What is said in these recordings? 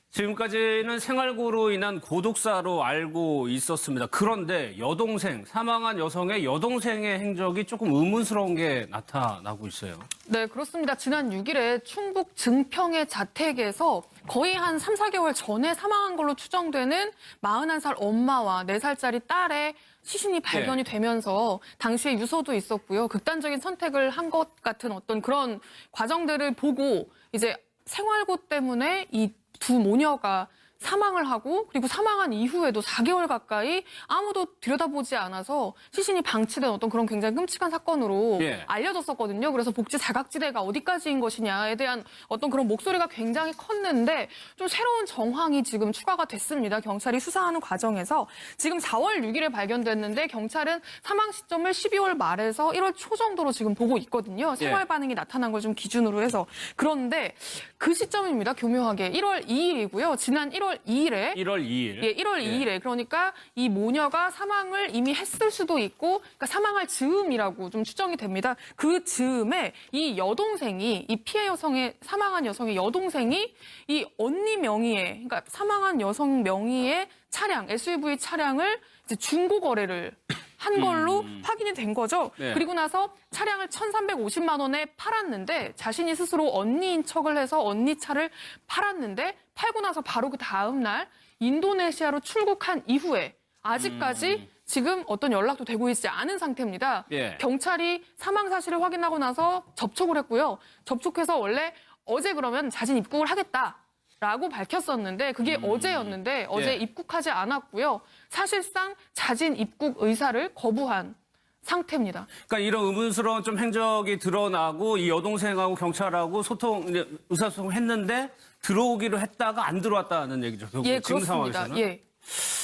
지금까지는 생활고로 인한 고독사로 알고 있었습니다. 그런데 사망한 여성의 여동생의 행적이 조금 의문스러운 게 나타나고 있어요. 네, 그렇습니다. 지난 6일에 충북 증평의 자택에서 거의 한 3, 4개월 전에 사망한 걸로 추정되는 41살 엄마와 4살짜리 딸의 시신이 발견이 되면서 당시에 유서도 있었고요. 극단적인 선택을 한 것 같은 어떤 그런 과정들을 보고 이제 생활고 때문에 이 두 모녀가 사망을 하고 그리고 사망한 이후에도 4개월 가까이 아무도 들여다보지 않아서 시신이 방치된 어떤 그런 굉장히 끔찍한 사건으로 알려졌었거든요. 그래서 복지 사각지대가 어디까지인 것이냐에 대한 어떤 그런 목소리가 굉장히 컸는데 좀 새로운 정황이 지금 추가가 됐습니다. 경찰이 수사하는 과정에서 지금 4월 6일에 발견됐는데 경찰은 사망 시점을 12월 말에서 1월 초 정도로 지금 보고 있거든요. 생활 반응이 나타난 걸 좀 기준으로 해서. 그런데 그 시점입니다. 교묘하게 1월 2일이고요. 지난 1월 2일에 1월 2일. 예, 1월 2일에 그러니까 이 모녀가 사망을 이미 했을 수도 있고 그러니까 사망할 즈음이라고 좀 추정이 됩니다. 그 즈음에 이 여동생이 이 피해 여성의 사망한 여성의 여동생이 이 언니 명의의 그러니까 사망한 여성 명의의 차량 SUV 차량을 이제 중고 거래를 한 걸로 확인이 된 거죠. 그리고 나서 차량을 1,350만 원에 팔았는데 자신이 스스로 언니인 척을 해서 언니 차를 팔았는데 팔고 나서 바로 그 다음 날 인도네시아로 출국한 이후에 아직까지 지금 어떤 연락도 되고 있지 않은 상태입니다. 경찰이 사망 사실을 확인하고 나서 접촉을 했고요. 접촉해서 원래 어제 그러면 자진 입국을 하겠다. 라고 밝혔었는데 그게 어제였는데 어제 입국하지 않았고요. 사실상 자진 입국 의사를 거부한 상태입니다. 그러니까 이런 의문스러운 좀 행적이 드러나고 이 여동생하고 경찰하고 의사소통을 했는데 들어오기로 했다가 안 들어왔다는 얘기죠. 결국 예, 지금 그렇습니다. 상황에서는. 예.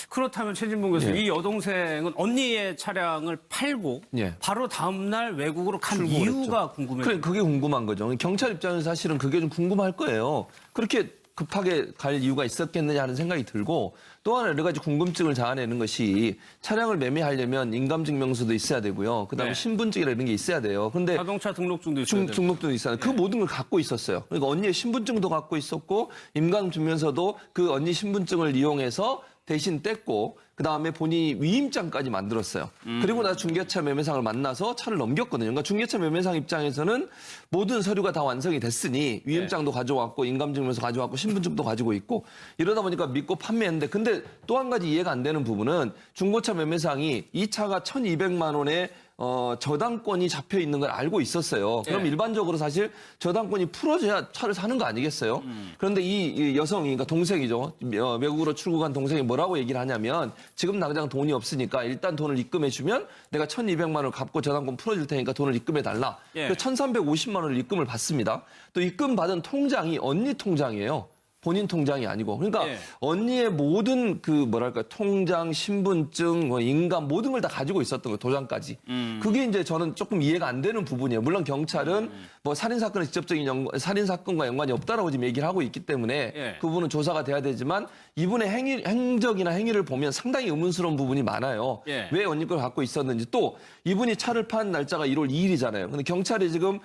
그렇다면 최진봉 교수, 이 여동생은 언니의 차량을 팔고 바로 다음 날 외국으로 간 이유가 궁금해요. 그게 궁금한 거죠. 경찰 입장에서 사실은 그게 좀 궁금할 거예요. 그렇게 급하게 갈 이유가 있었겠느냐 하는 생각이 들고 또 하나 여러 가지 궁금증을 자아내는 것이 차량을 매매하려면 인감증명서도 있어야 되고요. 그다음에 신분증이나 이런 게 있어야 돼요. 근데 자동차 등록증도 있어야 되고. 등록증도 있어야 돼요. 그 모든 걸 갖고 있었어요. 그러니까 언니의 신분증도 갖고 있었고 인감증명서도 그 언니 신분증을 이용해서 대신 뗐고 그다음에 본인이 위임장까지 만들었어요. 그리고 나서 중개차 매매상을 만나서 차를 넘겼거든요. 그러니까 중개차 매매상 입장에서는 모든 서류가 다 완성이 됐으니 위임장도 가져왔고 인감증명서 가져왔고 신분증도 가지고 있고 이러다 보니까 믿고 판매했는데 근데 또 한 가지 이해가 안 되는 부분은 중고차 매매상이 이 차가 1,200만 원에 저당권이 잡혀 있는 걸 알고 있었어요. 그럼 일반적으로 사실 저당권이 풀어져야 차를 사는 거 아니겠어요? 그런데 이 여성이, 그러니까 동생이죠. 외국으로 출국한 동생이 뭐라고 얘기를 하냐면 지금 당장 돈이 없으니까 일단 돈을 입금해주면 내가 1,200만 원을 갚고 저당권 풀어줄 테니까 돈을 입금해달라. 그래서 1,350만 원을 입금을 받습니다. 또 입금 받은 통장이 언니 통장이에요. 본인 통장이 아니고. 그러니까 언니의 모든 통장, 신분증, 인감 모든 걸 다 가지고 있었던 거예요. 도장까지. 그게 이제 저는 조금 이해가 안 되는 부분이에요. 물론 경찰은 살인사건의 직접적인 살인사건과 연관이 없다라고 지금 얘기를 하고 있기 때문에 그 부분은 조사가 돼야 되지만 이분의 행적이나 행위를 보면 상당히 의문스러운 부분이 많아요. 왜 언니 걸 갖고 있었는지 또 이분이 차를 판 날짜가 1월 2일이잖아요. 근데 경찰이 지금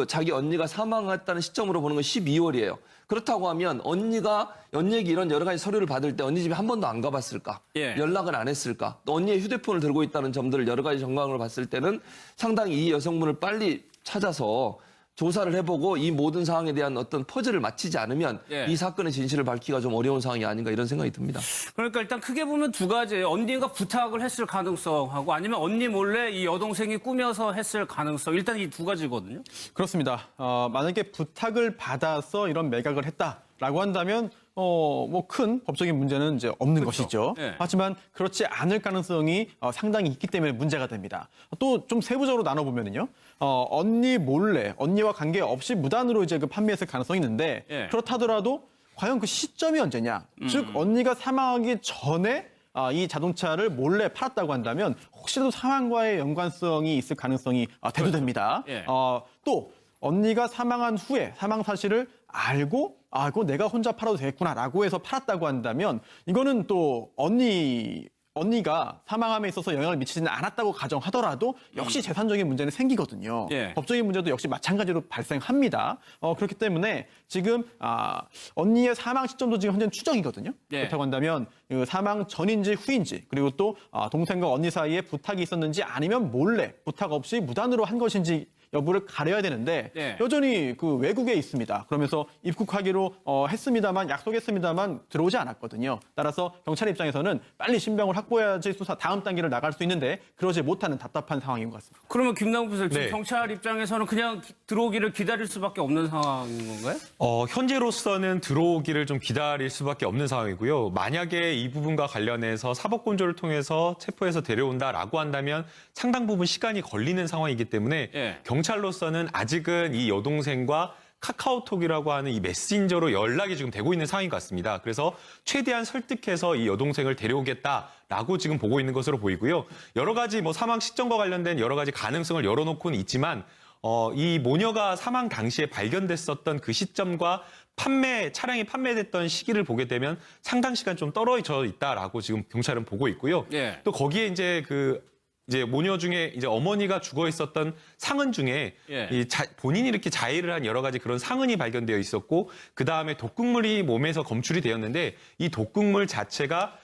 자기 언니가 사망했다는 시점으로 보는 건 12월이에요. 그렇다고 하면 언니가 연예기 이런 여러 가지 서류를 받을 때 언니 집에 한 번도 안 가봤을까? 연락을 안 했을까? 또 언니의 휴대폰을 들고 있다는 점들을 여러 가지 정황을 봤을 때는 상당히 이 여성분을 빨리 찾아서 조사를 해보고 이 모든 상황에 대한 어떤 퍼즐을 맞히지 않으면 이 사건의 진실을 밝히기가 좀 어려운 상황이 아닌가 이런 생각이 듭니다. 그러니까 일단 크게 보면 두 가지예요. 언니가 부탁을 했을 가능성하고 아니면 언니 몰래 이 여동생이 꾸며서 했을 가능성. 일단 이 두 가지거든요. 그렇습니다. 만약에 부탁을 받아서 이런 매각을 했다라고 한다면 큰 법적인 문제는 이제 없는 것이죠. 하지만 그렇지 않을 가능성이 상당히 있기 때문에 문제가 됩니다. 또 좀 세부적으로 나눠보면요. 언니 몰래, 언니와 관계없이 무단으로 이제 판매했을 가능성이 있는데 그렇다더라도 과연 그 시점이 언제냐? 즉, 언니가 사망하기 전에 이 자동차를 몰래 팔았다고 한다면 혹시라도 사망과의 연관성이 있을 가능성이 대두됩니다. 또 언니가 사망한 후에 사망 사실을 알고 이거 내가 혼자 팔아도 되겠구나라고 해서 팔았다고 한다면 이거는 또 언니 언니가 사망함에 있어서 영향을 미치지는 않았다고 가정하더라도 역시 재산적인 문제는 생기거든요. 예. 법적인 문제도 역시 마찬가지로 발생합니다. 그렇기 때문에 지금 언니의 사망 시점도 지금 현재는 추정이거든요. 예. 그렇다고 한다면 그 사망 전인지 후인지 그리고 또 동생과 언니 사이에 부탁이 있었는지 아니면 몰래 부탁 없이 무단으로 한 것인지 여부를 가려야 되는데 예. 여전히 그 외국에 있습니다. 그러면서 입국하기로 했습니다만 약속했습니다만 들어오지 않았거든요. 따라서 경찰 입장에서는 빨리 신병을 확보해야지 수사 다음 단계를 나갈 수 있는데 그러지 못하는 답답한 상황인 것 같습니다. 그러면 김남국 교수 지금 네. 경찰 입장에서는 그냥 들어오기를 기다릴 수밖에 없는 상황인 건가요? 현재로서는 들어오기를 좀 기다릴 수밖에 없는 상황이고요. 만약에 이 부분과 관련해서 사법건조를 통해서 체포해서 데려온다라고 한다면 상당 부분 시간이 걸리는 상황이기 때문에 예. 경찰로서는 아직은 이 여동생과 카카오톡이라고 하는 이 메신저로 연락이 지금 되고 있는 상황인 것 같습니다. 그래서 최대한 설득해서 이 여동생을 데려오겠다라고 지금 보고 있는 것으로 보이고요. 여러 가지 사망 시점과 관련된 여러 가지 가능성을 열어놓고는 있지만 이 모녀가 사망 당시에 발견됐었던 그 시점과 차량이 판매됐던 시기를 보게 되면 상당 시간 좀 떨어져 있다라고 지금 경찰은 보고 있고요. 예. 또 거기에 이제 모녀 중에 이제 어머니가 죽어 있었던 상흔 중에 예. 본인이 이렇게 자해를 한 여러 가지 그런 상흔이 발견되어 있었고 그 다음에 독극물이 몸에서 검출이 되었는데 이 독극물 자체가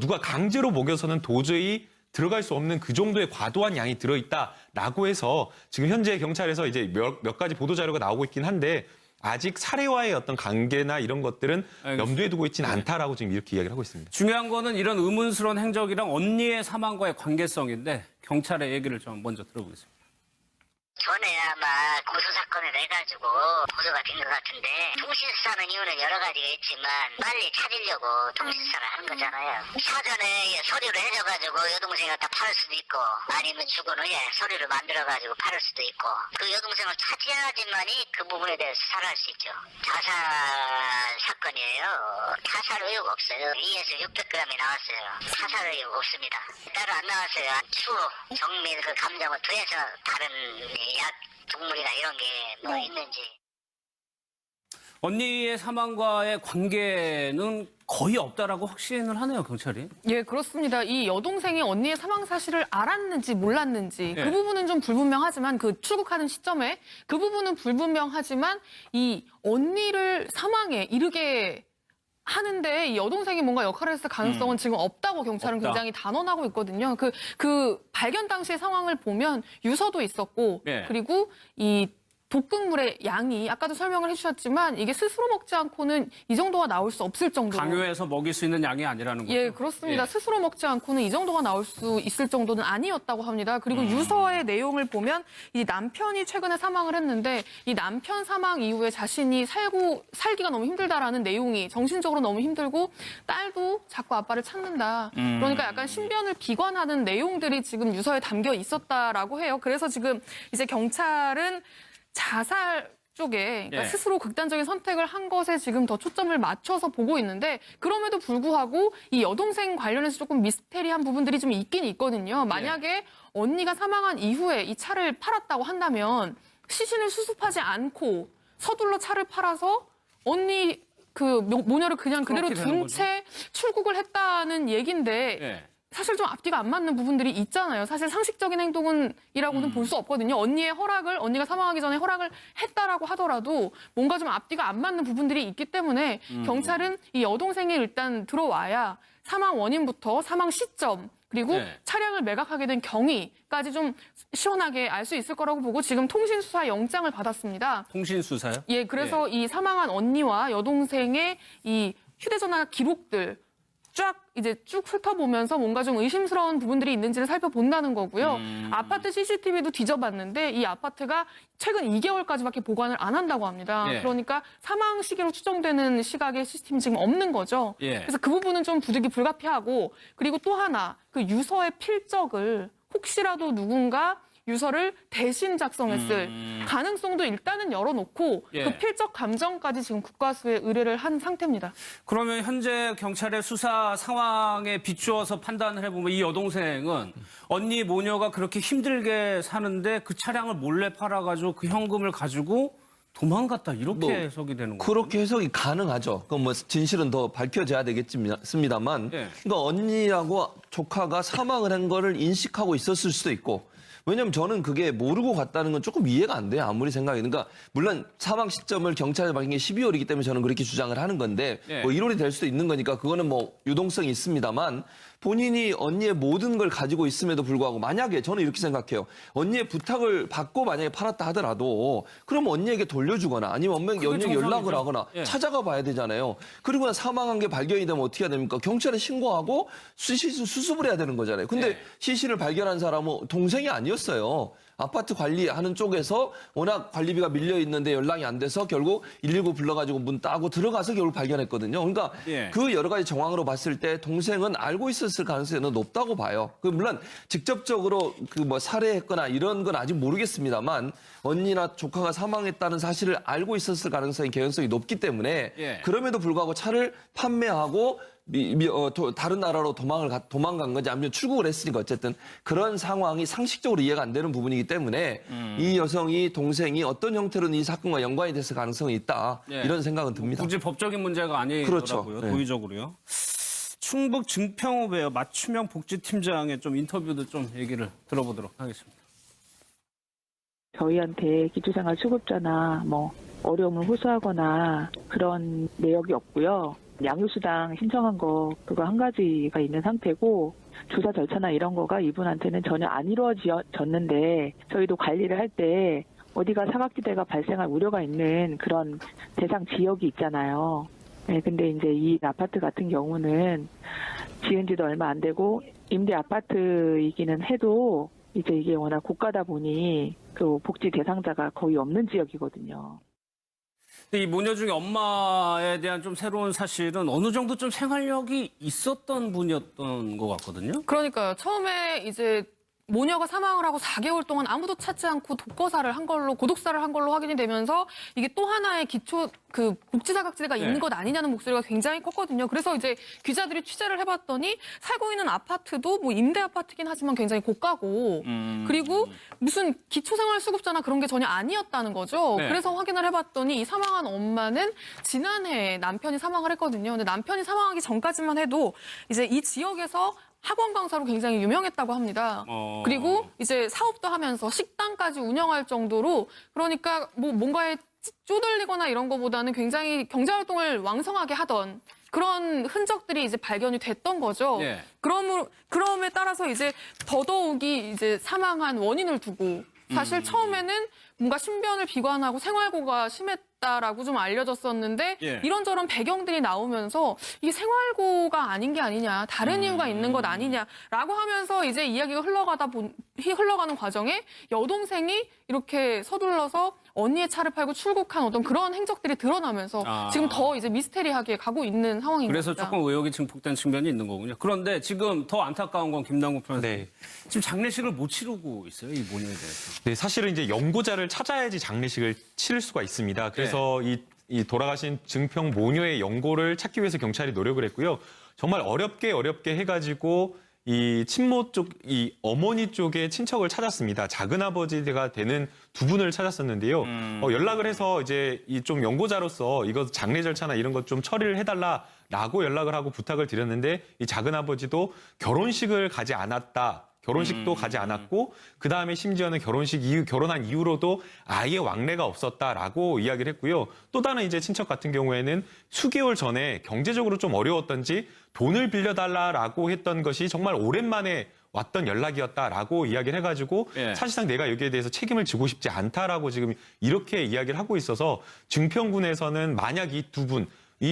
누가 강제로 먹여서는 도저히 들어갈 수 없는 그 정도의 과도한 양이 들어있다라고 해서 지금 현재 경찰에서 이제 몇 가지 보도 자료가 나오고 있긴 한데 아직 살해와의 어떤 관계나 이런 것들은 알겠습니다. 염두에 두고 있지는 않다라고 지금 이렇게 이야기를 하고 있습니다. 중요한 거는 이런 의문스러운 행적이랑 언니의 사망과의 관계성인데 경찰의 얘기를 좀 먼저 들어보겠습니다. 전에 아마 고소 사건을 해가지고 보도가 된 것 같은데 통신수사는 이유는 여러 가지가 있지만 빨리 찾으려고 통신수사를 하는 거잖아요. 사전에 서류를 해줘가지고 여동생을 갖다 팔을 수도 있고 아니면 죽은 후에 서류를 만들어가지고 팔을 수도 있고 그 여동생을 찾아야지만이 그 부분에 대해서 수사를 할 수 있죠. 자살 사건이에요. 타살 의혹 없어요. 2에서 600g이 나왔어요. 타살 의혹 없습니다. 따로 안 나왔어요. 추, 정밀 그 감정을 투해서 다른 약, 동물이나 이런 게 뭐 있는지. 언니의 사망과의 관계는 거의 없다라고 확신을 하네요, 경찰이. 예, 그렇습니다. 이 여동생이 언니의 사망 사실을 알았는지 몰랐는지 예. 그 부분은 좀 불분명하지만 그 출국하는 시점에 그 부분은 불분명하지만 이 언니를 사망에 이르게 하는데 이 여동생이 뭔가 역할을 했을 가능성은 지금 없다고 경찰은 없다. 굉장히 단언하고 있거든요. 그 발견 당시의 상황을 보면 유서도 있었고 예. 그리고 이 독극물의 양이 아까도 설명을 해주셨지만 이게 스스로 먹지 않고는 이 정도가 나올 수 없을 정도로 강요해서 먹일 수 있는 양이 아니라는 거죠. 예, 그렇습니다. 예. 스스로 먹지 않고는 이 정도가 나올 수 있을 정도는 아니었다고 합니다. 그리고 유서의 내용을 보면 이 남편이 최근에 사망을 했는데 이 남편 사망 이후에 자신이 살기가 너무 힘들다라는 내용이 정신적으로 너무 힘들고 딸도 자꾸 아빠를 찾는다. 그러니까 약간 신변을 비관하는 내용들이 지금 유서에 담겨 있었다라고 해요. 그래서 지금 이제 경찰은 자살 쪽에 그러니까 예. 스스로 극단적인 선택을 한 것에 지금 더 초점을 맞춰서 보고 있는데 그럼에도 불구하고 이 여동생 관련해서 조금 미스테리한 부분들이 좀 있긴 있거든요. 만약에 언니가 사망한 이후에 이 차를 팔았다고 한다면 시신을 수습하지 않고 서둘러 차를 팔아서 언니 그 모녀를 그냥 그대로 그렇게 되는 둔 채 출국을 했다는 얘긴데 예. 사실 좀 앞뒤가 안 맞는 부분들이 있잖아요. 사실 상식적인 행동이라고는 볼 수 없거든요. 언니가 사망하기 전에 허락을 했다라고 하더라도 뭔가 좀 앞뒤가 안 맞는 부분들이 있기 때문에 경찰은 이 여동생이 일단 들어와야 사망 원인부터 사망 시점 그리고 네. 차량을 매각하게 된 경위까지 좀 시원하게 알 수 있을 거라고 보고 지금 통신수사 영장을 받았습니다. 통신수사요? 예, 그래서 이 사망한 언니와 여동생의 이 휴대전화 기록들 이제 쭉 훑어보면서 뭔가 좀 의심스러운 부분들이 있는지를 살펴본다는 거고요. 아파트 CCTV도 뒤져봤는데 이 아파트가 최근 2개월까지밖에 보관을 안 한다고 합니다. 예. 그러니까 사망 시기로 추정되는 시각의 CCTV 지금 없는 거죠. 예. 그래서 그 부분은 좀 부득이 불가피하고 그리고 또 하나 그 유서의 필적을 혹시라도 누군가 유서를 대신 작성했을 가능성도 일단은 열어놓고 예. 그 필적 감정까지 지금 국과수에 의뢰를 한 상태입니다. 그러면 현재 경찰의 수사 상황에 비추어서 판단을 해보면 이 여동생은 언니 모녀가 그렇게 힘들게 사는데 그 차량을 몰래 팔아가지고 그 현금을 가지고 도망갔다 이렇게 뭐, 해석이 되는 거예요. 그렇게 해석이 가능하죠. 그럼 뭐 진실은 더 밝혀져야 되겠습니다만, 예. 그러니까 언니하고 조카가 사망을 한 거를 인식하고 있었을 수도 있고. 왜냐면 저는 그게 모르고 갔다는 건 조금 이해가 안 돼요. 아무리 생각해. 그러니까 물론 사망 시점을 경찰에 밝힌 게 12월이기 때문에 저는 그렇게 주장을 하는 건데 예. 뭐 1월이 될 수도 있는 거니까 그거는 뭐 유동성이 있습니다만 본인이 언니의 모든 걸 가지고 있음에도 불구하고 만약에 저는 이렇게 생각해요. 언니의 부탁을 받고 만약에 팔았다 하더라도 그럼 언니에게 돌려주거나 아니면 언니에게 연락을 정상이죠. 하거나 예. 찾아가 봐야 되잖아요. 그리고 나 사망한 게 발견이 되면 어떻게 해야 됩니까? 경찰에 신고하고 수습을 해야 되는 거잖아요. 근데 예. 시신을 발견한 사람은 동생이 아니었어요. 아파트 관리하는 쪽에서 워낙 관리비가 밀려 있는데 연락이 안 돼서 결국 119 불러가지고 문 따고 들어가서 결국 발견했거든요. 그러니까 예. 그 여러 가지 정황으로 봤을 때 동생은 알고 있었을 가능성이 높다고 봐요. 물론 직접적으로 그 뭐 살해했거나 이런 건 아직 모르겠습니다만 언니나 조카가 사망했다는 사실을 알고 있었을 가능성이 개연성이 높기 때문에 예. 그럼에도 불구하고 차를 판매하고 다른 나라로 도망간 건지 아니면 출국을 했으니까 어쨌든 그런 상황이 상식적으로 이해가 안 되는 부분이기 때문에 이 여성이 동생이 어떤 형태로는 이 사건과 연관이 됐을 가능성이 있다. 예. 이런 생각은 듭니다. 굳이 법적인 문제가 아니더라고요. 그렇죠. 네. 도의적으로요. 충북 증평읍의 맞춤형 복지팀장의 좀 인터뷰도 좀 얘기를 들어보도록 하겠습니다. 저희한테 기초생활 수급자나 뭐 어려움을 호소하거나 그런 내역이 없고요. 양육수당 신청한 거 그거 한 가지가 있는 상태고 조사 절차나 이런 거가 이분한테는 전혀 안 이루어졌는데 저희도 관리를 할 때 어디가 사각지대가 발생할 우려가 있는 그런 대상 지역이 있잖아요. 네, 근데 이제 이 아파트 같은 경우는 지은 지도 얼마 안 되고 임대 아파트이기는 해도 이제 이게 워낙 고가다 보니 그 복지 대상자가 거의 없는 지역이거든요. 이 모녀 중에 엄마에 대한 좀 새로운 사실은 어느 정도 좀 생활력이 있었던 분이었던 것 같거든요. 그러니까요. 처음에 이제 모녀가 사망을 하고 4개월 동안 아무도 찾지 않고 고독사를 한 걸로 확인이 되면서 이게 또 하나의 기초 그 복지사각지대가 있는 네. 것 아니냐는 목소리가 굉장히 컸거든요. 그래서 이제 기자들이 취재를 해봤더니 살고 있는 아파트도 뭐 임대 아파트긴 하지만 굉장히 고가고 그리고 무슨 기초생활수급자나 그런 게 전혀 아니었다는 거죠. 네. 그래서 확인을 해봤더니 이 사망한 엄마는 지난해 남편이 사망을 했거든요. 근데 남편이 사망하기 전까지만 해도 이제 이 지역에서 학원 강사로 굉장히 유명했다고 합니다. 그리고 이제 사업도 하면서 식당까지 운영할 정도로 그러니까 뭐 뭔가에 쪼들리거나 이런 거보다는 굉장히 경제활동을 왕성하게 하던 그런 흔적들이 이제 발견이 됐던 거죠. 예. 그럼에 따라서 이제 더더욱이 이제 사망한 원인을 두고 사실 처음에는 뭔가 신변을 비관하고 생활고가 심했다라고 좀 알려졌었는데 예. 이런저런 배경들이 나오면서 이게 생활고가 아닌 게 아니냐, 다른 이유가 있는 것 아니냐라고 하면서 이제 이야기가 흘러가는 과정에 여동생이 이렇게 서둘러서 언니의 차를 팔고 출국한 어떤 그런 행적들이 드러나면서 지금 더 이제 미스테리하게 가고 있는 상황인 그래서 겁니다. 조금 의혹이 증폭된 측면이 있는 거군요. 그런데 지금 더 안타까운 건 김남국 변호사. 네. 지금 장례식을 못 치르고 있어요. 이 모녀에 대해서. 네, 사실은 이제 연고자를 찾아야지 장례식을 치를 수가 있습니다. 그래서 이 돌아가신 증평 모녀의 연고를 찾기 위해서 경찰이 노력을 했고요. 정말 어렵게 해가지고 이 친모 쪽, 이 어머니 쪽의 친척을 찾았습니다. 작은아버지가 되는 두 분을 찾았었는데요. 연락을 해서 이제 이 좀 연고자로서 이거 장례 절차나 이런 것 좀 처리를 해달라라고 연락을 하고 부탁을 드렸는데 이 작은아버지도 결혼식을 가지 않았다. 결혼식도 가지 않았고 그다음에 심지어는 결혼한 이후로도 아예 왕래가 없었다라고 이야기를 했고요. 또 다른 이제 친척 같은 경우에는 수개월 전에 경제적으로 좀 어려웠던지 돈을 빌려달라라고 했던 것이 정말 오랜만에 왔던 연락이었다라고 이야기를 해가지고 예. 사실상 내가 여기에 대해서 책임을 지고 싶지 않다라고 지금 이렇게 이야기를 하고 있어서 증평군에서는 만약 이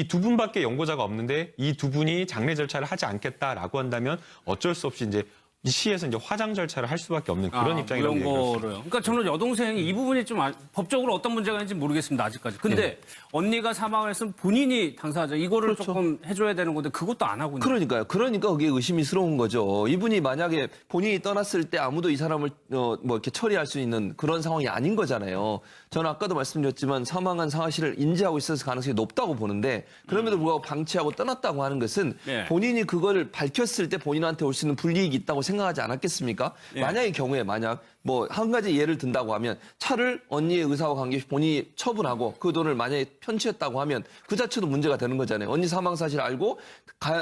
두 분밖에 연고자가 없는데 이 두 분이 장례 절차를 하지 않겠다라고 한다면 어쩔 수 없이 이제 이 시에서 이제 화장 절차를 할 수밖에 없는 그런 입장이라고 얘기를 했습니다. 그러니까 저는 여동생이 이 부분이 좀 법적으로 어떤 문제가 있는지 모르겠습니다. 아직까지. 근데 언니가 사망을 했으면 본인이 당사자 이거를 그렇죠. 조금 해줘야 되는 건데 그것도 안 하고 있는 그러니까요. 그러니까 그게 의심스러운 거죠. 이분이 만약에 본인이 떠났을 때 아무도 이 사람을 뭐 이렇게 처리할 수 있는 그런 상황이 아닌 거잖아요. 저는 아까도 말씀드렸지만 사망한 상하씨를 인지하고 있었을 가능성이 높다고 보는데 그럼에도 불구하고 방치하고 떠났다고 하는 것은 예. 본인이 그거를 밝혔을 때 본인한테 올 수 있는 불이익이 있다고 생각하지 않았겠습니까? 예. 만약의 경우에 만약 뭐 한 가지 예를 든다고 하면 차를 언니의 의사와 관계없이 본인이 처분하고 그 돈을 만약에 편취했다고 하면 그 자체도 문제가 되는 거잖아요. 언니 사망 사실 알고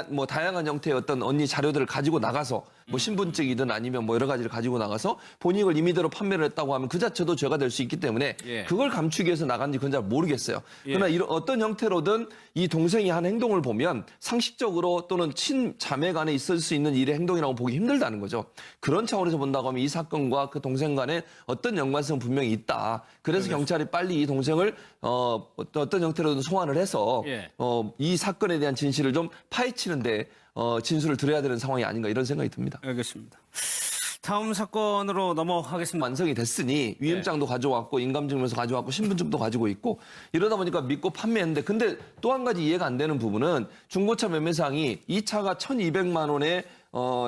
뭐 다양한 형태의 어떤 언니 자료들을 가지고 나가서 뭐 신분증이든 아니면 뭐 여러 가지를 가지고 나가서 본인이 이걸 임의대로 판매를 했다고 하면 그 자체도 죄가 될 수 있기 때문에 예. 그걸 감추기 위해서 나간지 그건 잘 모르겠어요. 그러나 이런 어떤 형태로든 이 동생이 한 행동을 보면 상식적으로 또는 친자매 간에 있을 수 있는 일의 행동이라고 보기 힘들다는 거죠. 그런 차원에서 본다고 하면 이 사건과 그 동생 간에 어떤 연관성은 분명히 있다. 그래서 경찰이 빨리 이 동생을 어떤 형태로든 소환을 해서 예. 이 사건에 대한 진실을 좀 파헤치는데 진술을 드려야 되는 상황이 아닌가 이런 생각이 듭니다. 알겠습니다. 다음 사건으로 넘어가겠습니다. 완성이 됐으니 위임장도 가져왔고 인감증명서 가져왔고 신분증도 가지고 있고 이러다 보니까 믿고 판매했는데 근데 또 한 가지 이해가 안 되는 부분은 중고차 매매상이 이 차가 1,200만 원에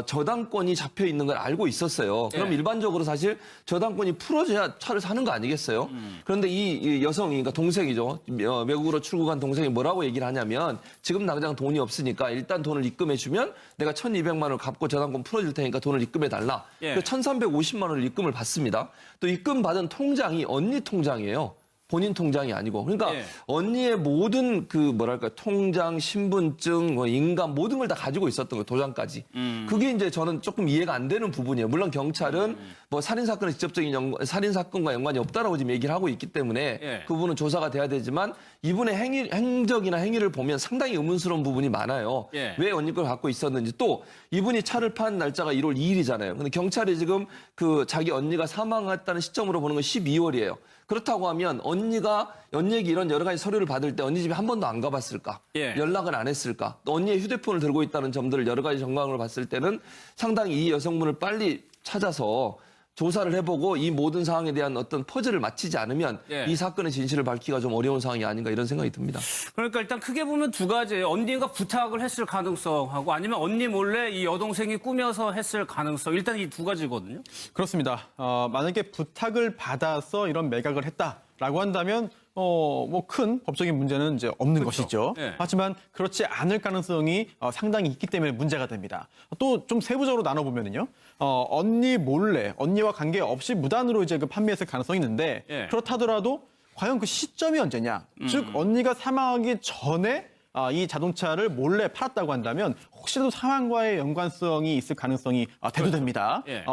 저당권이 잡혀 있는 걸 알고 있었어요. 그럼 일반적으로 사실 저당권이 풀어져야 차를 사는 거 아니겠어요? 그런데 이 여성이, 그러니까 동생이죠. 외국으로 출국한 동생이 뭐라고 얘기를 하냐면 지금 당장 돈이 없으니까 일단 돈을 입금해주면 내가 1,200만 원을 갚고 저당권 풀어줄 테니까 돈을 입금해달라. 예. 1,350만 원을 입금을 받습니다. 또 입금 받은 통장이 언니 통장이에요. 본인 통장이 아니고. 그러니까 예. 언니의 모든 그 뭐랄까 통장, 신분증, 뭐 인감 모든 걸 다 가지고 있었던 거예요. 도장까지. 그게 이제 저는 조금 이해가 안 되는 부분이에요. 물론 경찰은 뭐 살인 사건의 직접적인 살인 사건과 연관이 없다라고 지금 얘기를 하고 있기 때문에 예. 그 부분은 조사가 돼야 되지만 이분의 행적이나 행위를 보면 상당히 의문스러운 부분이 많아요. 예. 왜 언니 걸 갖고 있었는지 또 이분이 차를 판 날짜가 1월 2일이잖아요. 근데 경찰이 지금 그 자기 언니가 사망했다는 시점으로 보는 건 12월이에요. 그렇다고 하면 언니가 연예기 이런 여러 가지 서류를 받을 때 언니 집에 한 번도 안 가봤을까? 예. 연락은 안 했을까? 또 언니의 휴대폰을 들고 있다는 점들을 여러 가지 정황을 봤을 때는 상당히 이 여성분을 빨리 찾아서 조사를 해보고 이 모든 상황에 대한 어떤 퍼즐을 맞히지 않으면 예. 이 사건의 진실을 밝히기가 좀 어려운 상황이 아닌가 이런 생각이 듭니다. 그러니까 일단 크게 보면 두 가지예요. 언니가 부탁을 했을 가능성하고 아니면 언니 몰래 이 여동생이 꾸며서 했을 가능성. 일단 이 두 가지거든요. 그렇습니다. 만약에 부탁을 받아서 이런 매각을 했다라고 한다면 뭐 큰 법적인 문제는 이제 없는 것이죠. 예. 하지만 그렇지 않을 가능성이 상당히 있기 때문에 문제가 됩니다. 또 좀 세부적으로 나눠보면은요, 언니 몰래, 언니와 관계 없이 무단으로 이제 그 판매했을 가능성이 있는데 예. 그렇다더라도 과연 그 시점이 언제냐? 즉 언니가 사망하기 전에 이 자동차를 몰래 팔았다고 한다면 혹시라도 사망과의 연관성이 있을 가능성이 대두됩니다. 예.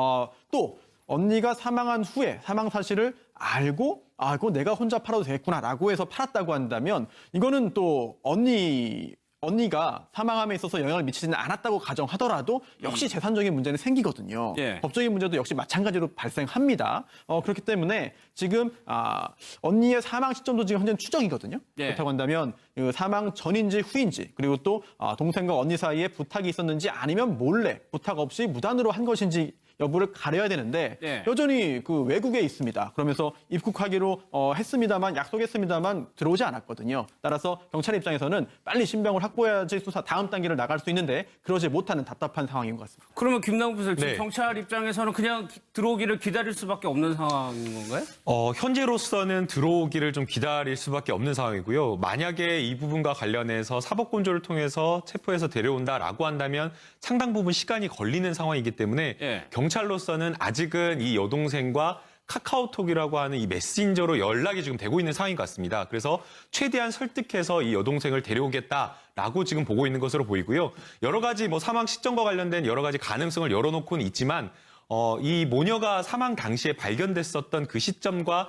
또 언니가 사망한 후에 사망 사실을 알고 그거 내가 혼자 팔아도 되겠구나라고 해서 팔았다고 한다면 이거는 또 언니가 사망함에 있어서 영향을 미치지는 않았다고 가정하더라도 역시 재산적인 문제는 생기거든요. 예. 법적인 문제도 역시 마찬가지로 발생합니다. 그렇기 때문에 지금 언니의 사망 시점도 지금 현재 추정이거든요. 예. 그렇다고 한다면 그 사망 전인지 후인지 그리고 또 동생과 언니 사이에 부탁이 있었는지 아니면 몰래 부탁 없이 무단으로 한 것인지 여부를 가려야 되는데 예. 여전히 그 외국에 있습니다. 그러면서 입국하기로 했습니다만 약속했습니다만 들어오지 않았거든요. 따라서 경찰 입장에서는 빨리 신병을 확보해야지 수사 다음 단계를 나갈 수 있는데 그러지 못하는 답답한 상황인 것 같습니다. 그러면 김남국 부설 지금 네. 경찰 입장에서는 그냥 들어오기를 기다릴 수밖에 없는 상황인 건가요? 현재로서는 들어오기를 좀 기다릴 수밖에 없는 상황이고요. 만약에 이 부분과 관련해서 사법건조를 통해서 체포해서 데려온다라고 한다면 상당 부분 시간이 걸리는 상황이기 때문에 예. 경찰로서는 아직은 이 여동생과 카카오톡이라고 하는 이 메신저로 연락이 지금 되고 있는 상황인 것 같습니다. 그래서 최대한 설득해서 이 여동생을 데려오겠다라고 지금 보고 있는 것으로 보이고요. 여러 가지 뭐 사망 시점과 관련된 여러 가지 가능성을 열어놓고는 있지만 이 모녀가 사망 당시에 발견됐었던 그 시점과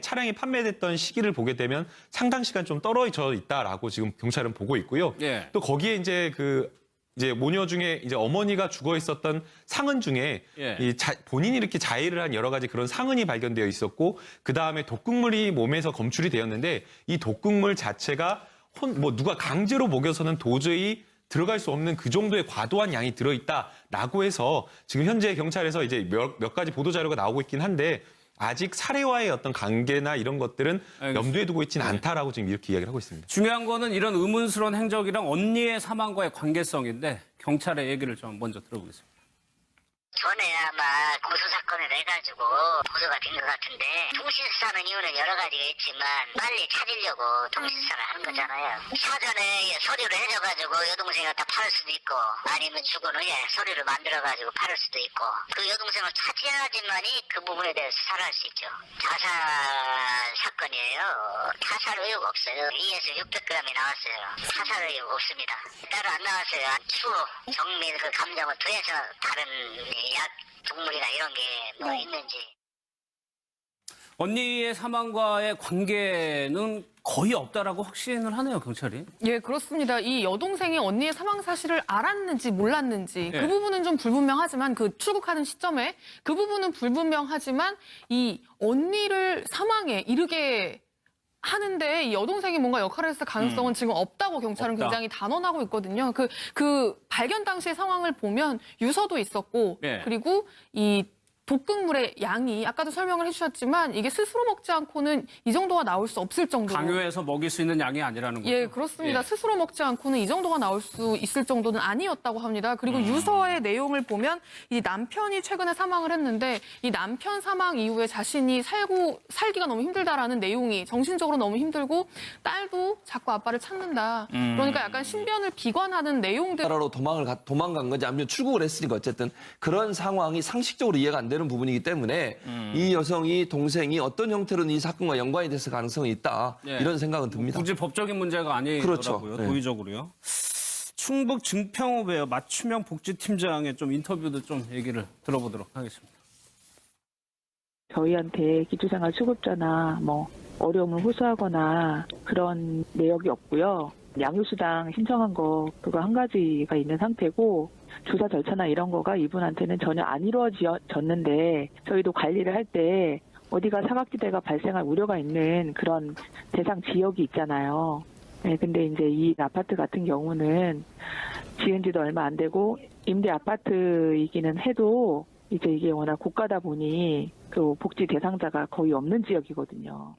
차량이 판매됐던 시기를 보게 되면 상당 시간 좀 떨어져 있다라고 지금 경찰은 보고 있고요. 예. 또 거기에 이제 이제 모녀 중에 이제 어머니가 죽어 있었던 상흔 중에 예. 본인이 이렇게 자해를 한 여러 가지 그런 상흔이 발견되어 있었고 그 다음에 독극물이 몸에서 검출이 되었는데 이 독극물 자체가 누가 강제로 먹여서는 도저히 들어갈 수 없는 그 정도의 과도한 양이 들어있다라고 해서 지금 현재 경찰에서 이제 몇 가지 보도 자료가 나오고 있긴 한데 아직 사례와의 어떤 관계나 이런 것들은 알겠습니다. 염두에 두고 있지는 않다라고 지금 이렇게 이야기를 하고 있습니다. 중요한 거는 이런 의문스러운 행적이랑 언니의 사망과의 관계성인데 경찰의 얘기를 좀 먼저 들어보겠습니다. 전에 아마 고소 사건을 내가지고 보도가 된 것 같은데 통신사는 이유는 여러 가지가 있지만 빨리 찾으려고 통신사를 하는 거잖아요. 사전에 서류를 해줘가지고 여동생을 갖다 팔을 수도 있고 아니면 죽은 후에 서류를 만들어가지고 팔을 수도 있고 그 여동생을 찾아야지만이 그 부분에 대해서 수사를 할 수 있죠. 자살 사건이에요. 타살 의혹 없어요. 2에서 600g이 나왔어요. 타살 의혹 없습니다. 따로 안 나왔어요. 추, 정밀 그 감정을 더해서 다른 약, 동물이나 이런 게 뭐 있는지. 언니의 사망과의 관계는 거의 없다라고 확신을 하네요, 경찰이. 예, 그렇습니다. 이 여동생이 언니의 사망 사실을 알았는지 몰랐는지 예. 그 부분은 좀 불분명하지만 그 출국하는 시점에 그 부분은 불분명하지만 이 언니를 사망에 이르게 하는데 이 여동생이 뭔가 역할을 했을 가능성은 지금 없다고 경찰은 없다. 굉장히 단언하고 있거든요. 그 발견 당시의 상황을 보면 유서도 있었고 예. 그리고 이 독극물의 양이 아까도 설명을 해주셨지만 이게 스스로 먹지 않고는 이 정도가 나올 수 없을 정도로 강요해서 먹일 수 있는 양이 아니라는 거죠. 예, 그렇습니다. 예. 스스로 먹지 않고는 이 정도가 나올 수 있을 정도는 아니었다고 합니다. 그리고 유서의 내용을 보면 이 남편이 최근에 사망을 했는데 이 남편 사망 이후에 자신이 살기가 너무 힘들다라는 내용이 정신적으로 너무 힘들고 딸도 자꾸 아빠를 찾는다. 그러니까 약간 신변을 비관하는 내용들. 나라로 도망간 건지 아니면 출국을 했으니까 어쨌든 그런 상황이 상식적으로 이해가 안 되는 부분이기 때문에 이 여성이 동생이 어떤 형태로는 이 사건과 연관이 됐을 가능성이 있다. 예. 이런 생각은 듭니다. 굳이 법적인 문제가 아니더라고요. 그렇죠. 네. 도의적으로요. 충북 증평읍의 맞춤형 복지팀장의 좀 인터뷰도 좀 얘기를 들어보도록 하겠습니다. 저희한테 기초생활 수급자나 뭐 어려움을 호소하거나 그런 내역이 없고요. 양육수당 신청한 거 그거 한 가지가 있는 상태고 조사 절차나 이런 거가 이분한테는 전혀 안 이루어졌는데 저희도 관리를 할 때 어디가 사각지대가 발생할 우려가 있는 그런 대상 지역이 있잖아요. 네, 근데 이제 이 아파트 같은 경우는 지은 지도 얼마 안 되고 임대 아파트이기는 해도 이제 이게 워낙 고가다 보니 그 복지 대상자가 거의 없는 지역이거든요.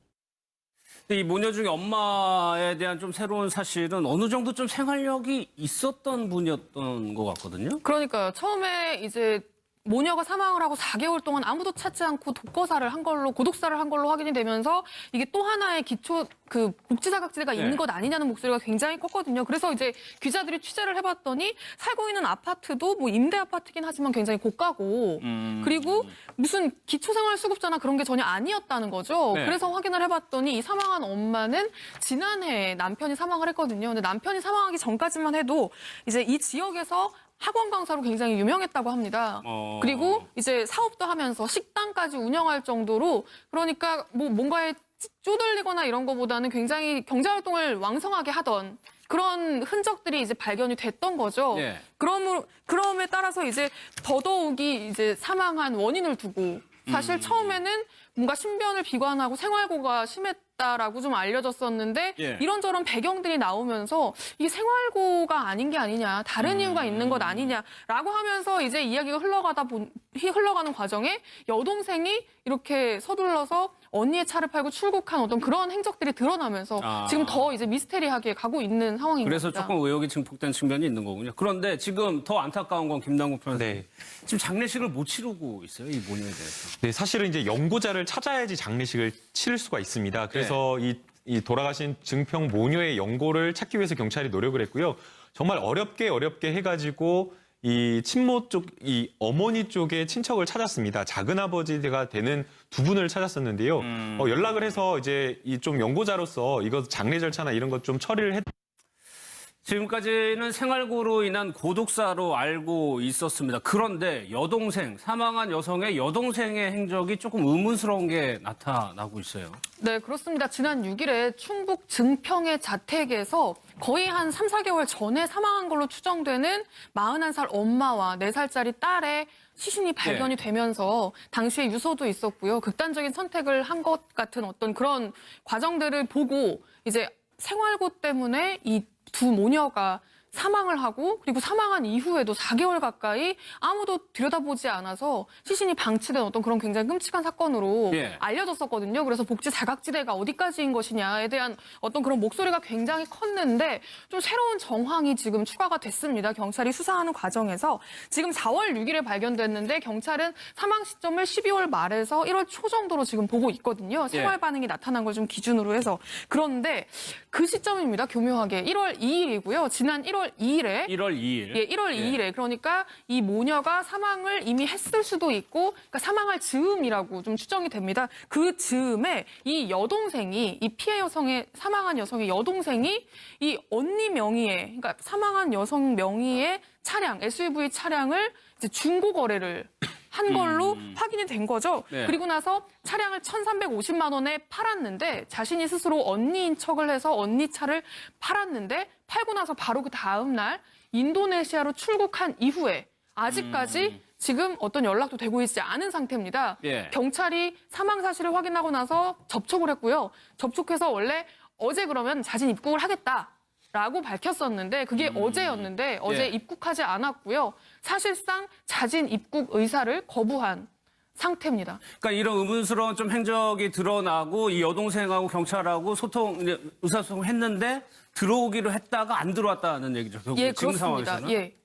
근데 이 모녀 중에 엄마에 대한 좀 새로운 사실은 어느 정도 좀 생활력이 있었던 분이었던 것 같거든요. 그러니까요. 처음에 이제 모녀가 사망을 하고 4개월 동안 아무도 찾지 않고 독거사를 한 걸로 고독사를 한 걸로 확인이 되면서 이게 또 하나의 기초 그 복지사각지대가 있는 네. 것 아니냐는 목소리가 굉장히 컸거든요. 그래서 이제 기자들이 취재를 해봤더니 살고 있는 아파트도 뭐 임대 아파트긴 하지만 굉장히 고가고 그리고 무슨 기초생활수급자나 그런 게 전혀 아니었다는 거죠. 네. 그래서 확인을 해봤더니 이 사망한 엄마는 지난해 남편이 사망을 했거든요. 근데 남편이 사망하기 전까지만 해도 이제 이 지역에서 학원 강사로 굉장히 유명했다고 합니다. 그리고 이제 사업도 하면서 식당까지 운영할 정도로 그러니까 뭐 뭔가에 쪼들리거나 이런 거보다는 굉장히 경제활동을 왕성하게 하던 그런 흔적들이 이제 발견이 됐던 거죠. 예. 그럼에 따라서 이제 더더욱이 이제 사망한 원인을 두고 사실 처음에는 뭔가 신변을 비관하고 생활고가 심했다라고 좀 알려졌었는데 예. 이런저런 배경들이 나오면서 이게 생활고가 아닌 게 아니냐, 다른 이유가 있는 것 아니냐라고 하면서 이제 이야기가 흘러가는 과정에 여동생이 이렇게 서둘러서 언니의 차를 팔고 출국한 어떤 그런 행적들이 드러나면서 지금 더 이제 미스테리하게 가고 있는 상황인 그래서 겁니다. 조금 의혹이 증폭된 측면이 있는 거군요. 그런데 지금 더 안타까운 건 김남국 변호사. 네. 지금 장례식을 못 치르고 있어요, 이 모녀에 대해서. 네, 사실은 이제 연고자를 찾아야지 장례식을 치를 수가 있습니다. 그래서 이 돌아가신 증평 모녀의 연고를 찾기 위해서 경찰이 노력을 했고요. 정말 어렵게 해가지고 이 친모 쪽, 이 어머니 쪽의 친척을 찾았습니다. 작은 아버지가 되는 두 분을 찾았었는데요. 연락을 해서 이제 이 좀 연고자로서 이거 장례 절차나 이런 것 좀 처리를 했. 지금까지는 생활고로 인한 고독사로 알고 있었습니다. 그런데 사망한 여성의 여동생의 행적이 조금 의문스러운 게 나타나고 있어요. 네, 그렇습니다. 지난 6일에 충북 증평의 자택에서 거의 한 3, 4개월 전에 사망한 걸로 추정되는 41살 엄마와 4살짜리 딸의 시신이 발견이 되면서 당시에 유서도 있었고요. 극단적인 선택을 한 것 같은 어떤 그런 과정들을 보고 이제 생활고 때문에 이 두 모녀가 사망을 하고 그리고 사망한 이후에도 4개월 가까이 아무도 들여다보지 않아서 시신이 방치된 어떤 그런 굉장히 끔찍한 사건으로 예. 알려졌었거든요. 그래서 복지 자각지대가 어디까지인 것이냐에 대한 어떤 그런 목소리가 굉장히 컸는데 좀 새로운 정황이 지금 추가가 됐습니다. 경찰이 수사하는 과정에서 지금 4월 6일에 발견됐는데 경찰은 사망 시점을 12월 말에서 1월 초 정도로 지금 보고 있거든요. 생활 반응이 나타난 걸 좀 기준으로 해서. 그런데 그 시점입니다. 교묘하게 1월 2일이고요. 지난 1월 2일에 1월 2일. 예, 1월 2일에 그러니까 이 모녀가 사망을 이미 했을 수도 있고 그러니까 사망할 즈음이라고 좀 추정이 됩니다. 그 즈음에 이 여동생이 이 피해 여성의 사망한 여성의 여동생이 이 언니 명의의 그러니까 사망한 여성 명의의 차량 SUV 차량을 이제 중고 거래를 한 걸로 확인이 된 거죠. 네. 그리고 나서 차량을 1,350만 원에 팔았는데 자신이 스스로 언니인 척을 해서 언니 차를 팔았는데 팔고 나서 바로 그 다음 날 인도네시아로 출국한 이후에 아직까지 지금 어떤 연락도 되고 있지 않은 상태입니다. 예. 경찰이 사망 사실을 확인하고 나서 접촉을 했고요. 접촉해서 원래 어제 그러면 자진 입국을 하겠다라고 밝혔었는데 그게 어제였는데 어제 예. 입국하지 않았고요. 사실상 자진 입국 의사를 거부한 상태입니다. 그러니까 이런 의문스러운 좀 행적이 드러나고 이 여동생하고 경찰하고 이제 의사소통을 했는데 들어오기로 했다가 안 들어왔다는 얘기죠. 결국 예, 지금 그렇습니다. 상황에서는. 예.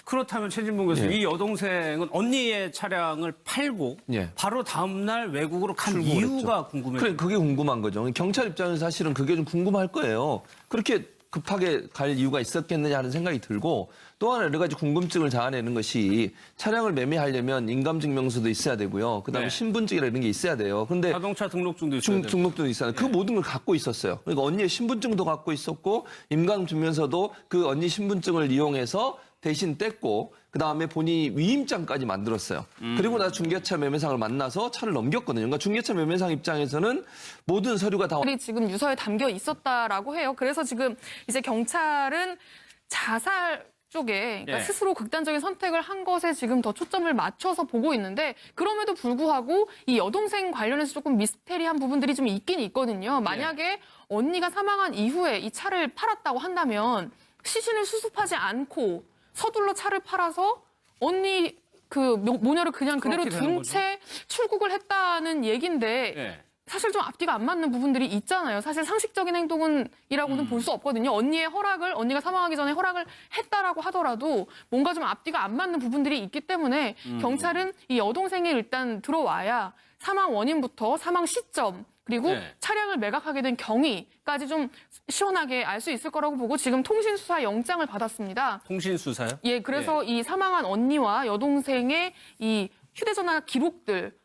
그렇다면 최진봉 교수님, 예. 이 여동생은 언니의 차량을 팔고 예. 바로 다음 날 외국으로 간 출국을 이유가 궁금해요. 그래, 그게 궁금한 거죠. 경찰 입장에서 사실은 그게 좀 궁금할 거예요. 그렇게 급하게 갈 이유가 있었겠느냐 하는 생각이 들고 또 하나 여러 가지 궁금증을 자아내는 것이 차량을 매매하려면 인감증명서도 있어야 되고요. 그다음에 네. 신분증이라 이런 게 있어야 돼요. 근데 자동차 등록증도 있어야 되고. 등록도 있어요. 그 모든 걸 갖고 있었어요. 그러니까 언니의 신분증도 갖고 있었고 인감증명서도 그 언니 신분증을 이용해서 대신 뗐고 그다음에 본인이 위임장까지 만들었어요. 그리고 나서 중개차 매매상을 만나서 차를 넘겼거든요. 그러니까 중개차 매매상 입장에서는 모든 서류가 다 지금 유서에 담겨 있었다라고 해요. 그래서 지금 이제 경찰은 자살 쪽에 그러니까 예. 스스로 극단적인 선택을 한 것에 지금 더 초점을 맞춰서 보고 있는데 그럼에도 불구하고 이 여동생 관련해서 조금 미스테리한 부분들이 좀 있긴 있거든요. 만약에 언니가 사망한 이후에 이 차를 팔았다고 한다면 시신을 수습하지 않고 서둘러 차를 팔아서 언니 그 모녀를 그냥 그대로 그렇게 되는 둔 채 출국을 했다는 얘긴데 예. 사실 좀 앞뒤가 안 맞는 부분들이 있잖아요. 사실 상식적인 행동이라고는 볼 수 없거든요. 언니의 허락을 언니가 사망하기 전에 허락을 했다라고 하더라도 뭔가 좀 앞뒤가 안 맞는 부분들이 있기 때문에 경찰은 이 여동생이 일단 들어와야 사망 원인부터 사망 시점 그리고 네. 차량을 매각하게 된 경위까지 좀 시원하게 알 수 있을 거라고 보고 지금 통신수사 영장을 받았습니다. 통신수사요? 예, 그래서 이 사망한 언니와 여동생의 이 휴대전화 기록들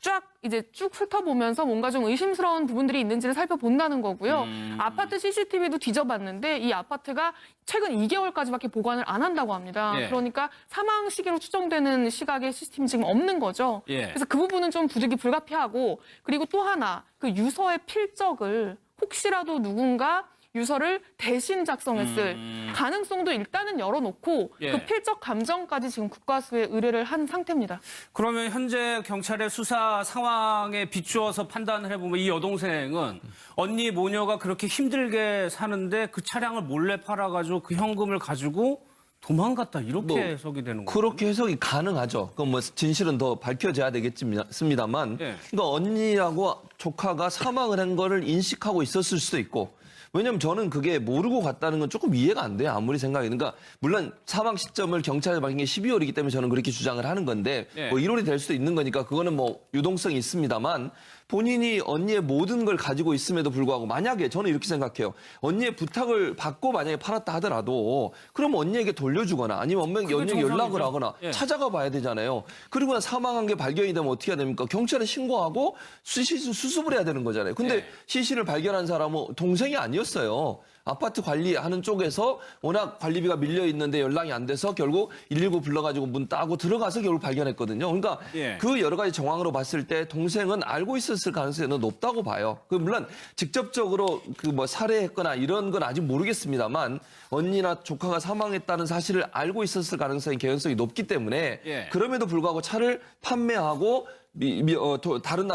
쫙 이제 쭉 훑어보면서 뭔가 좀 의심스러운 부분들이 있는지를 살펴본다는 거고요. 아파트 CCTV도 뒤져봤는데 이 아파트가 최근 2개월까지밖에 보관을 안 한다고 합니다. 예. 그러니까 사망 시기로 추정되는 시각의 CCTV 지금 없는 거죠. 예. 그래서 그 부분은 좀 부득이 불가피하고 그리고 또 하나 그 유서의 필적을 혹시라도 누군가 유서를 대신 작성했을 가능성도 일단은 열어놓고 예. 그 필적 감정까지 지금 국과수에 의뢰를 한 상태입니다. 그러면 현재 경찰의 수사 상황에 비추어서 판단을 해보면 이 여동생은 언니 모녀가 그렇게 힘들게 사는데 그 차량을 몰래 팔아가지고 그 현금을 가지고 도망갔다 이렇게 뭐, 해석이 되는 거예요. 그렇게 해석이 가능하죠. 그건 뭐 진실은 더 밝혀져야 되겠습니다만, 예. 그러니까 언니하고 조카가 사망을 한 거를 인식하고 있었을 수도 있고, 왜냐면 저는 그게 모르고 갔다는 건 조금 이해가 안 돼요. 아무리 생각해. 그러니까 물론 사망 시점을 경찰에 밝힌 게 12월이기 때문에 저는 그렇게 주장을 하는 건데, 예. 뭐 1월이 될 수도 있는 거니까 그거는 뭐 유동성이 있습니다만. 본인이 언니의 모든 걸 가지고 있음에도 불구하고 만약에 저는 이렇게 생각해요. 언니의 부탁을 받고 만약에 팔았다 하더라도 그럼 언니에게 돌려주거나 아니면 언니에게 연락을 정상이죠. 하거나 예. 찾아가 봐야 되잖아요. 그리고 사망한 게 발견이 되면 어떻게 해야 됩니까? 경찰에 신고하고 수습을 해야 되는 거잖아요. 근데 예. 시신을 발견한 사람은 동생이 아니었어요. 아파트 관리하는 쪽에서 워낙 관리비가 밀려 있는데 연락이 안 돼서 결국 119 불러가지고 문 따고 들어가서 결국 발견했거든요. 그러니까 예. 그 여러 가지 정황으로 봤을 때 동생은 알고 있었을 가능성이 높다고 봐요. 그 물론 직접적으로 그 뭐 살해했거나 이런 건 아직 모르겠습니다만 언니나 조카가 사망했다는 사실을 알고 있었을 가능성이 개연성이 높기 때문에 예. 그럼에도 불구하고 차를 판매하고 다른